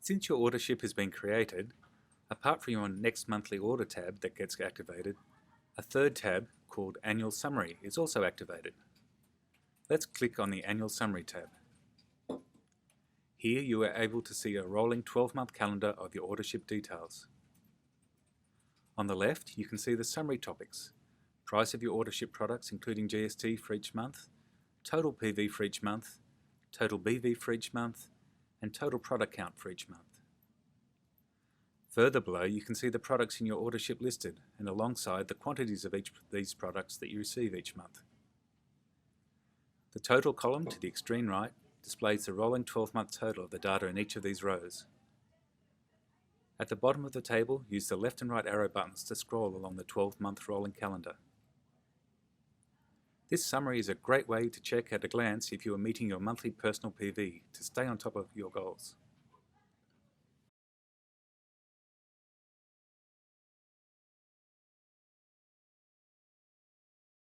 Since your Autoship has been created, apart from your next monthly order tab that gets activated, a third tab called Annual Summary is also activated. Let's click on the Annual Summary tab. Here you are able to see a rolling 12-month calendar of your Autoship details. On the left, you can see the summary topics: price of your Autoship products including GST for each month, total PV for each month, total BV for each month, and total product count for each month. Further below, you can see the products in your Autoship listed and alongside the quantities of each of these products that you receive each month. The total column to the extreme right displays the rolling 12-month total of the data in each of these rows. At the bottom of the table, use the left and right arrow buttons to scroll along the 12-month rolling calendar. This summary is a great way to check at a glance if you are meeting your monthly personal PV to stay on top of your goals.